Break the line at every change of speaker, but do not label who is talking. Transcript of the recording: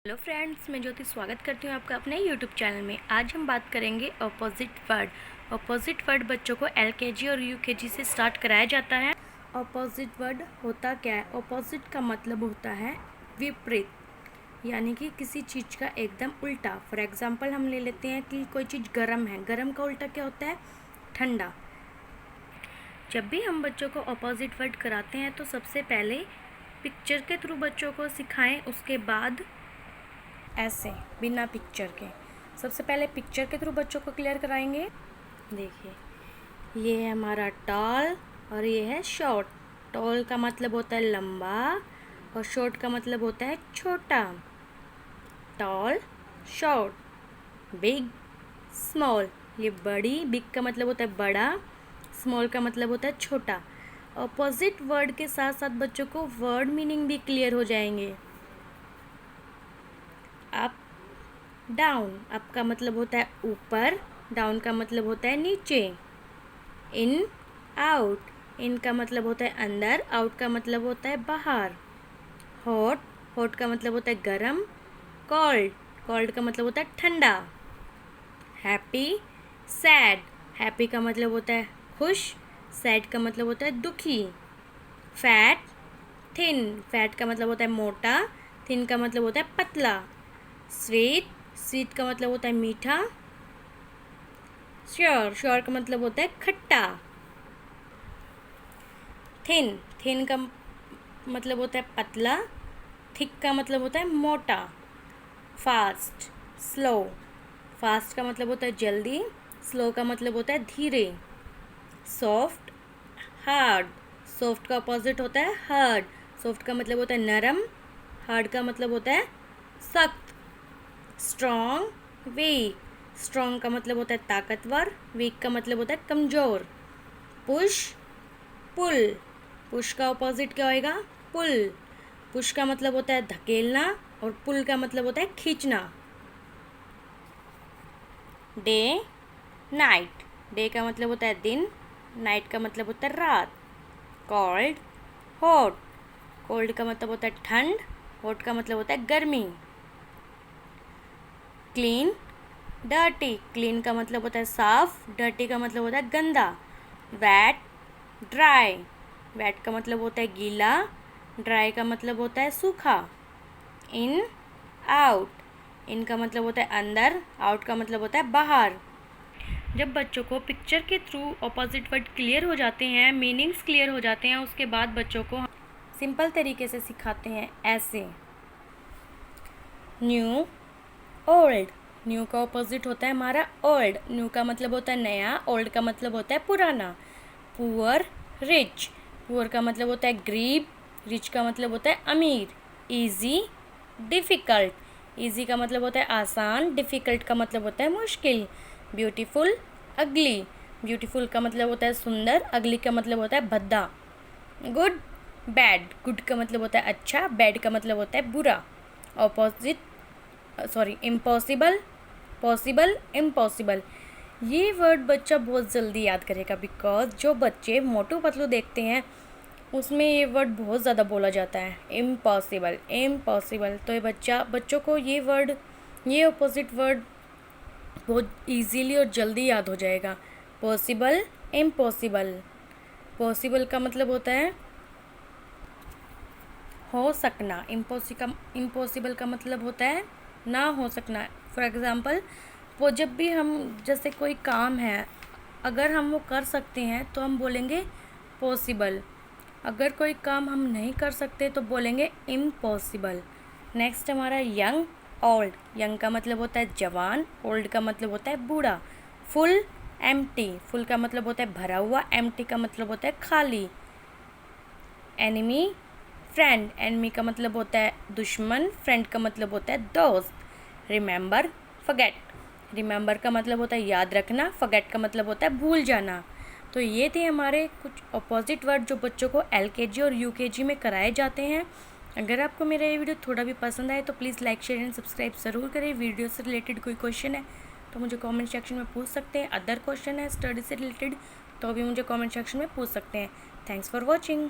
Hello friends, मैं ज्योति स्वागत करती हूँ आपका अपने यूट्यूब चैनल में। आज हम बात करेंगे अपोजिट वर्ड। अपोजिट वर्ड बच्चों को एलकेजी और यूकेजी से स्टार्ट कराया जाता है। अपोजिट वर्ड होता क्या है? अपोजिट का मतलब होता है विपरीत, यानी कि किसी चीज़ का एकदम उल्टा। फॉर एग्जांपल हम ले लेते हैं कि कोई चीज़ गर्म है, गर्म का उल्टा क्या होता है? ठंडा। जब भी हम बच्चों को अपोजिट वर्ड कराते हैं तो सबसे पहले पिक्चर के थ्रू बच्चों को सिखाएं, उसके बाद ऐसे बिना पिक्चर के। सबसे पहले पिक्चर के थ्रू बच्चों को क्लियर कराएंगे। देखिए, ये है हमारा टॉल और ये है शॉर्ट। टॉल का मतलब होता है लंबा और शॉर्ट का मतलब होता है छोटा। Tall, short, big, small. ये बड़ी, बिग का मतलब होता है बड़ा, स्मॉल का मतलब होता है छोटा। अपोजिट वर्ड के साथ साथ बच्चों को वर्ड मीनिंग भी क्लियर हो जाएंगे। Up, down. अप का मतलब होता है ऊपर, डाउन का मतलब होता है नीचे। इन, आउट। इन का मतलब होता है अंदर, आउट का मतलब होता है बाहर। हॉट, हॉट का मतलब होता है गरम। कोल्ड, कोल्ड का मतलब होता है ठंडा। Happy, sad. हैप्पी का मतलब होता है खुश, सैड का मतलब होता है दुखी। Fat, thin. फैट का मतलब होता है मोटा, थिन का मतलब होता है पतला। स्वीट, स्वीट का मतलब होता है मीठा। श्योर, श्योर का मतलब होता है खट्टा। थिन, थिन का मतलब होता है पतला। थिक का मतलब होता है मोटा। Fast, slow. फास्ट का मतलब होता है जल्दी, स्लो का मतलब होता है धीरे। Soft, hard. सॉफ्ट का अपोजिट होता है हार्ड। सॉफ्ट का मतलब होता है नरम, हार्ड का मतलब होता है सख्त। Strong, week. स्ट्रॉन्ग का मतलब होता है ताकतवर, वीक का मतलब होता है कमज़ोर। पुश, पुल। पुश का ऑपोजिट क्या होएगा? पुल। पुश का मतलब होता है धकेलना और पुल का मतलब होता है खींचना। Day, night. डे का मतलब होता है दिन, नाइट का मतलब होता है रात। Cold, hot. कोल्ड का मतलब होता है ठंड, हॉट का मतलब होता है गर्मी। Clean, dirty. क्लीन का मतलब होता है साफ, डर्टी का मतलब होता है गंदा। Wait, dry. वेट का मतलब होता है गीला, ड्राई का मतलब होता है सूखा। इन, आउट। इन का मतलब होता है अंदर, आउट का मतलब होता है बाहर। जब बच्चों को पिक्चर के थ्रू ऑपोजिट वर्ड क्लियर हो जाते हैं, मीनिंग्स क्लियर हो जाते हैं, उसके बाद बच्चों को सिंपल तरीके से सिखाते हैं ऐसे। New, old. न्यू का ऑपोजिट होता है हमारा ओल्ड। न्यू का मतलब होता है नया, ओल्ड का मतलब होता है पुराना। Poor, rich. पुअर का मतलब होता है गरीब, रिच का मतलब होता है अमीर। Easy, difficult. इजी का मतलब होता है आसान, डिफ़िकल्ट का मतलब होता है मुश्किल। ब्यूटीफुल, अगली। ब्यूटीफुल का मतलब होता है सुंदर, अगली का मतलब होता है भद्दा। Good, bad. गुड का मतलब होता है अच्छा, बैड का मतलब होता है बुरा। Opposite, sorry, impossible, possible, impossible. ये वर्ड बच्चा बहुत जल्दी याद करेगा, बिकॉज जो बच्चे मोटू पतलू देखते हैं उसमें ये वर्ड बहुत ज़्यादा बोला जाता है, इम्पॉसिबल, इम्पॉसिबल। तो ये बच्चों को ये वर्ड, ये अपोजिट वर्ड बहुत इजीली और जल्दी याद हो जाएगा। Possible, impossible. पॉसिबल का मतलब होता है हो सकना, इम्पॉसिबल का मतलब होता है ना हो सकना। फॉर एग्ज़ाम्पल, वो जब भी हम, जैसे कोई काम है, अगर हम वो कर सकते हैं तो हम बोलेंगे पॉसिबल। अगर कोई काम हम नहीं कर सकते तो बोलेंगे इम्पॉसिबल। नेक्स्ट हमारा यंग, ओल्ड। यंग का मतलब होता है जवान, ओल्ड का मतलब होता है बूढ़ा। Full, empty. फुल का मतलब होता है भरा हुआ, एम्प्टी का मतलब होता है खाली। Enemy, friend. एनिमी का मतलब होता है दुश्मन, फ्रेंड का मतलब होता है दोस्त। Remember, forget. रिमेंबर का मतलब होता है याद रखना, फॉरगेट का मतलब होता है भूल जाना। तो ये थे हमारे कुछ अपोजिट वर्ड जो बच्चों को एलकेजी और यूकेजी में कराए जाते हैं। अगर आपको मेरा ये वीडियो थोड़ा भी पसंद आए तो please like, share and subscribe ज़रूर करें। वीडियो से रिलेटेड कोई क्वेश्चन है तो मुझे कमेंट सेक्शन में पूछ सकते हैं। अदर क्वेश्चन है स्टडी से रिलेटेड तो भी मुझे कमेंट सेक्शन में पूछ सकते हैं। Thanks for watching.